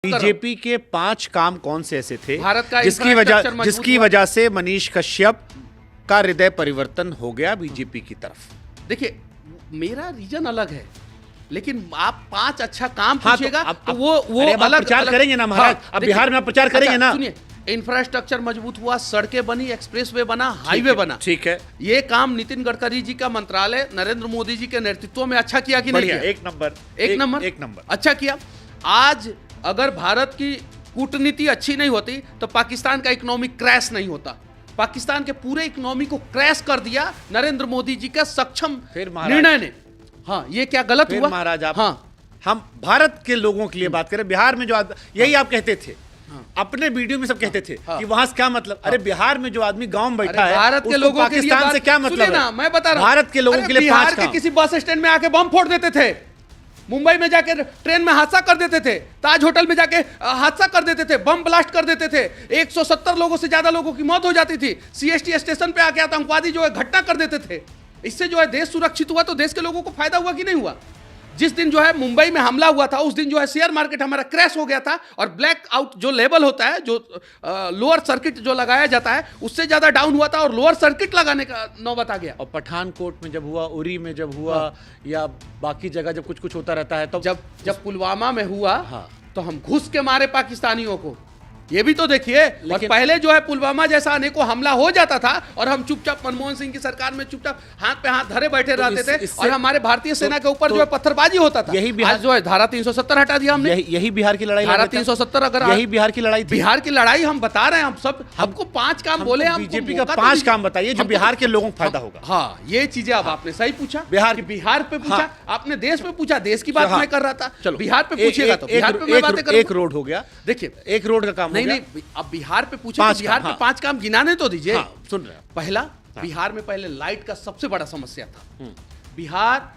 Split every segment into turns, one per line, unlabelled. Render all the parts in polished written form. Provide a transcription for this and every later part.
BJP के 5 काम कौन से ऐसे थे
भारत का
जिसकी वजह से मनीष कश्यप का हृदय परिवर्तन हो गया बीजेपी की तरफ?
देखिए, मेरा रीजन अलग है, लेकिन आप 5 अच्छा काम
हाँ,
पूछिएगा
तो
वो
अलग प्रचार करेंगे ना महाराज।
हाँ,
अब बिहार में आप प्रचार करेंगे ना।
सुनिए, इंफ्रास्ट्रक्चर मजबूत हुआ, सड़कें बनी, एक्सप्रेसवे बना, हाईवे बना।
ठीक है,
ये काम नितिन गडकरी जी का मंत्रालय नरेंद्र मोदी जी के नेतृत्व में अच्छा किया कि नहीं किया?
एक नंबर
अच्छा किया। आज अगर भारत की कूटनीति अच्छी नहीं होती तो पाकिस्तान का इकोनॉमिक क्रैश नहीं होता। पाकिस्तान के पूरे इकोनॉमी को क्रैश कर दिया नरेंद्र मोदी जी का सक्षम निर्णय ने। हाँ, ये क्या गलत हुआ
महाराज? आप
हाँ,
हम भारत के लोगों के लिए बात करें। बिहार में जो यही आप कहते थे, अपने वीडियो में सब कहते थे कि वहां से क्या मतलब। अरे बिहार में जो आदमी गांव में बैठा है,
भारत के लोगों के लिए
पाकिस्तान से क्या मतलब
ना, मैं बता रहा हूं,
भारत के लोगों के लिए
बिहार के किसी बस स्टैंड में आके बम फोड़ देते थे, मुंबई में जाके ट्रेन में हादसा कर देते थे, ताज होटल में जाके हादसा कर देते थे, बम ब्लास्ट कर देते थे, 170 लोगों से ज्यादा लोगों की मौत हो जाती थी। सीएसटी स्टेशन पे आके आतंकवादी जो है घटना कर देते थे। इससे जो है देश सुरक्षित हुआ तो देश के लोगों को फायदा हुआ कि नहीं हुआ? जिस दिन जो है मुंबई में हमला हुआ था, उस दिन जो है शेयर मार्केट हमारा क्रैश हो गया था, और ब्लैक आउट जो लेवल होता है, जो लोअर सर्किट जो लगाया जाता है, उससे ज्यादा डाउन हुआ था और लोअर सर्किट लगाने का नौबत आ गया।
और पठानकोट में जब हुआ, उरी में जब हुआ, या बाकी जगह जब कुछ कुछ होता रहता है, तो
जब पुलवामा में हुआ,
हाँ,
तो हम घुस के मारे पाकिस्तानियों को। ये भी तो देखिए। और पहले जो है पुलवामा जैसा अनेकों हमला हो जाता था और हम चुपचाप, मनमोहन सिंह की सरकार में चुपचाप हाथ पे हाथ धरे बैठे रहते थे, और हमारे भारतीय सेना के ऊपर जो है पत्थरबाजी होता था।
यही बिहार
जो है धारा 370 हटा दिया हमने।
यही बिहार की लड़ाई।
धारा 370 अगर
यही बिहार की लड़ाई थी।
बिहार की लड़ाई हम बता रहे हैं। हम सब हमको 5 काम बोले, हम
बीजेपी का 5 काम बताइए जो बिहार के लोगों को फायदा होगा।
हाँ, ये चीजें अब आपने सही पूछा। बिहार पे पूछा, आपने देश पे पूछा, देश की बात मैं कर रहा था। चलो बिहार पे पूछिएगा तो बिहार पे मैं बातें करूंगा।
एक रोड हो गया,
देखिए,
एक रोड का काम
नहीं, अब बिहार पे पूछे तो बिहार पे 5 काम गिनाने तो दीजिए।
सुन रहे हैं।
पहला, बिहार में पहले लाइट का सबसे बड़ा समस्या था। बिहार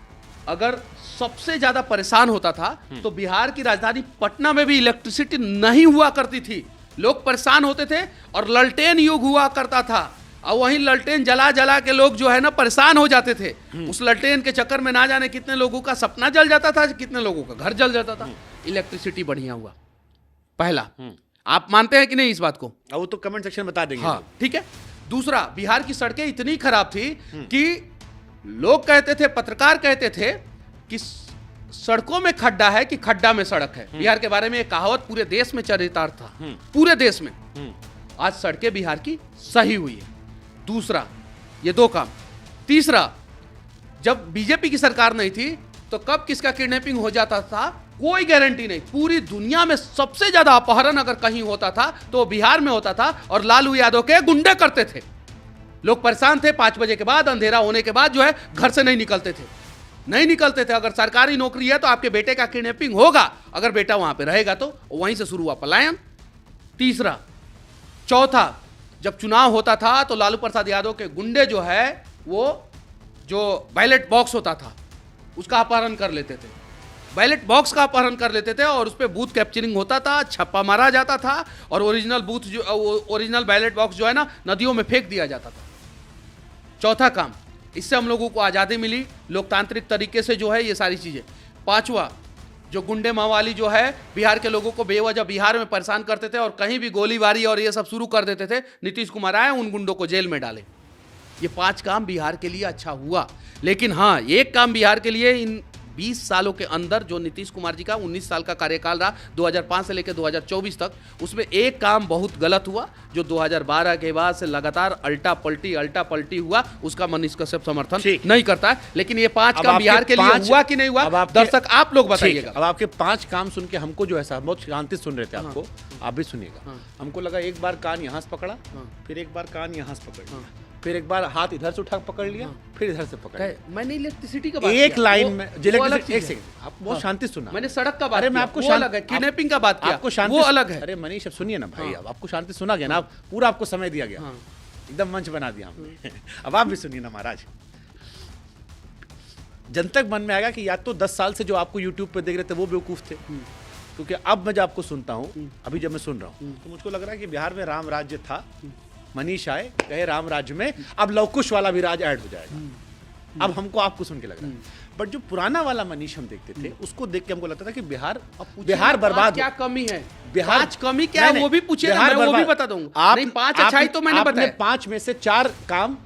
अगर सबसे ज्यादा परेशान होता था तो बिहार की राजधानी पटना में भी इलेक्ट्रिसिटी नहीं हुआ करती थी। लोग परेशान होते थे और ललटेन युग हुआ करता था, और वहीं ललटेन जला जला के लोग जो है ना परेशान हो जाते थे। उस ललटेन के चक्कर में ना जाने कितने लोगों का सपना जल जाता था, कितने लोगों का घर जल जाता था। इलेक्ट्रिसिटी बढ़िया हुआ, पहला। आप मानते हैं कि नहीं इस बात को?
वो तो कमेंट सेक्शन में बता देंगे।
हाँ, ठीक है। दूसरा, बिहार की सड़कें इतनी खराब थी कि लोग कहते थे, पत्रकार कहते थे कि सड़कों में खड्डा है कि खड्डा में सड़क है। बिहार के बारे में एक कहावत पूरे देश में चरितार्थ था, पूरे देश में। आज सड़कें बिहार की सही हुई है। दूसरा, ये 2 काम। तीसरा, जब बीजेपी की सरकार नहीं थी तो कब किसका किडनैपिंग हो जाता था कोई गारंटी नहीं। पूरी दुनिया में सबसे ज्यादा अपहरण अगर कहीं होता था तो बिहार में होता था, और लालू यादव के गुंडे करते थे। लोग परेशान थे, 5 बजे के बाद, अंधेरा होने के बाद जो है घर से नहीं निकलते थे। अगर सरकारी नौकरी है तो आपके बेटे का किडनैपिंग होगा, अगर बेटा वहां पे रहेगा तो। वहीं से शुरू हुआ पलायन। तीसरा, चौथा, जब चुनाव होता था तो लालू प्रसाद यादव के गुंडे जो है, वो जो बैलेट बॉक्स होता था उसका अपहरण कर लेते थे। बैलेट बॉक्स का अपहरण कर लेते थे और उस पर बूथ कैप्चरिंग होता था, छप्पा मारा जाता था, और ओरिजिनल बैलेट बॉक्स जो है ना नदियों में फेंक दिया जाता था। चौथा काम, इससे हम लोगों को आज़ादी मिली लोकतांत्रिक तरीके से जो है ये सारी चीज़ें। पांचवा, जो गुंडे मवाली जो है बिहार के लोगों को बेवजह बिहार में परेशान करते थे और कहीं भी गोलीबारी और ये सब शुरू कर देते थे, नीतीश कुमार आए, उन गुंडों को जेल में डाले। ये 5 काम बिहार के लिए अच्छा हुआ। लेकिन हाँ, एक काम बिहार के लिए इन 20 सालों के अंदर, जो नीतीश कुमार जी का 19 साल का कार्यकाल रहा 2005 से लेकर 2024 तक, उसमें एक काम बहुत गलत हुआ, जो 2012 के बाद से लगातार अल्टा पलटी हुआ। उसका मनीष कश्यप समर्थन नहीं करता है। लेकिन ये 5 काम बिहार के लिए हुआ कि नहीं हुआ, दर्शक आप लोग बताइएगा।
अब आपके 5 काम सुन के हमको जो है बहुत शांति सुन रहे थे आपको, आप भी सुनिएगा। हमको लगा एक बार कान यहाँ से पकड़ा, फिर एक बार कान यहाँ से पकड़ लिया, फिर एक बार हाथ इधर से उठा पकड़ लिया, फिर इधर से पकड़ लिया।
मैंने इलेक्ट्रिसिटी का बात
एक लाइन में
एक
सेकंड, आप बहुत शांति सुना।
मैंने सड़क का बात
अरे
किया,
मैं आपको
वो अलग है। किडनैपिंग का बात किया,
आपको शांति,
वो अलग है।
अरे मनीष अब सुनिए ना भाई, अब आपको शांति सुना गया ना, आप पूरा आपको समय दिया गया, एकदम मंच बना दिया हमने। अब आप भी सुनिए ना महाराज। जनतक मन में आएगा कि या तो 10 साल से जो आपको यूट्यूब पे देख रहे थे वो बेवकूफ थे, क्योंकि अब मैं जब आपको सुनता हूँ, अभी जब मैं सुन रहा हूँ, तो मुझको लग रहा है कि बिहार में राम राज्य था, मनीष आए, कहे राम राज्य में अब लवकुश वाला भी राज ऐड हो जाएगा। अब हमको आपको सुन के लग रहा है। बट जो पुराना वाला मनीष हम देखते थे, उसको देख के हमको लगता था कि बिहार बर्बाद,
क्या कमी है,
बिहार
5 कमी क्या है वो भी पूछिए, मैं वो भी बता दूंगा।
आप
नहीं 5 अच्छाई तो मैंने बताया,
5 में से 4 काम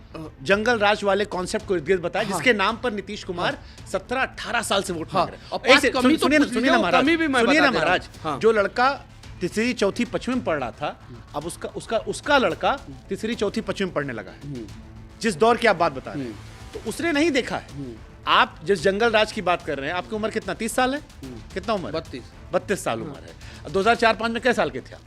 जंगल राज वाले कॉन्सेप्ट को इर्द-गिर्द बताया, जिसके नाम पर नीतीश कुमार 17-18 साल से वोट मांग रहे हैं। सुनिए ना महाराज, जो लड़का तीसरी चौथी पश्चिम में पढ़ रहा था, अब उसका लड़का तीसरी चौथी पश्चिम में पढ़ने लगा है, जिस दौर की आप बात बता रहे हैं, तो उसने नहीं देखा है। आप जिस जंगल राज की बात कर रहे हैं, आपकी उम्र कितना, 30 साल है? कितना उम्र? 32 साल उम्र है। 2004-5 में कितने साल के थे आप?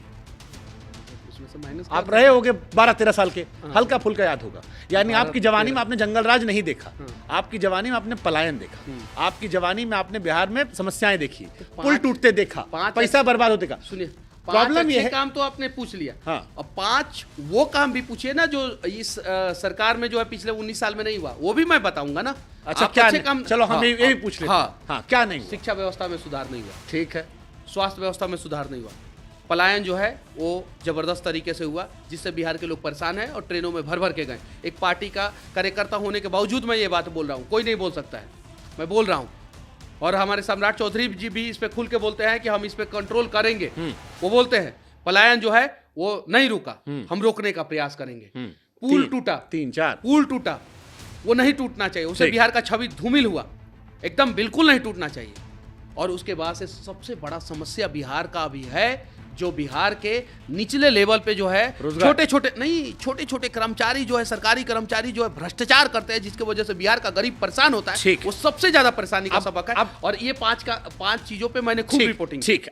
आप रहे होगे 12-13 साल के, हल्का फुल्का याद होगा। यानी आपकी जवानी में आपने जंगल राज नहीं देखा, आपकी जवानी में आपने पलायन देखा, आपकी जवानी में आपने बिहार में समस्याएं देखी, पुल टूटते देखा, पैसा बर्बाद होते देखा।
सुनिए,
प्रॉब्लम ये है,
काम तो आपने पूछ लिया,
हाँ।
अब 5 वो काम भी पूछिए ना जो इस सरकार में जो है पिछले 19 साल में नहीं हुआ, वो भी मैं बताऊंगा ना।
अच्छा क्या काम, चलो हम ये भी पूछ लेते हैं। हाँ, क्या नहीं?
शिक्षा व्यवस्था में सुधार नहीं हुआ,
ठीक है।
स्वास्थ्य व्यवस्था में सुधार नहीं हुआ, पलायन जो है वो जबरदस्त तरीके से हुआ, जिससे बिहार के लोग परेशान हैं और ट्रेनों में भर भर के गए। एक पार्टी का कार्यकर्ता होने के बावजूद मैं ये बात बोल रहा हूँ, कोई नहीं बोल सकता है, मैं बोल रहा हूँ। और हमारे सम्राट चौधरी जी भी इस पे खुल के बोलते हैं कि हम इस पे कंट्रोल करेंगे। वो बोलते हैं पलायन जो है वो नहीं रुका, हम रोकने का प्रयास करेंगे। पुल टूटा,
3-4
पुल टूटा, वो नहीं टूटना चाहिए, उससे बिहार का छवि धूमिल हुआ, एकदम बिल्कुल नहीं टूटना चाहिए। और उसके बाद से सबसे बड़ा समस्या बिहार का अभी है, जो बिहार के निचले लेवल पे जो है छोटे छोटे कर्मचारी जो है, सरकारी कर्मचारी जो है भ्रष्टाचार करते हैं, जिसकी वजह से बिहार का गरीब परेशान होता है, वो सबसे ज्यादा परेशानी का सबक है। और ये 5 चीजों पे मैंने खूब रिपोर्टिंग।
ठीक है।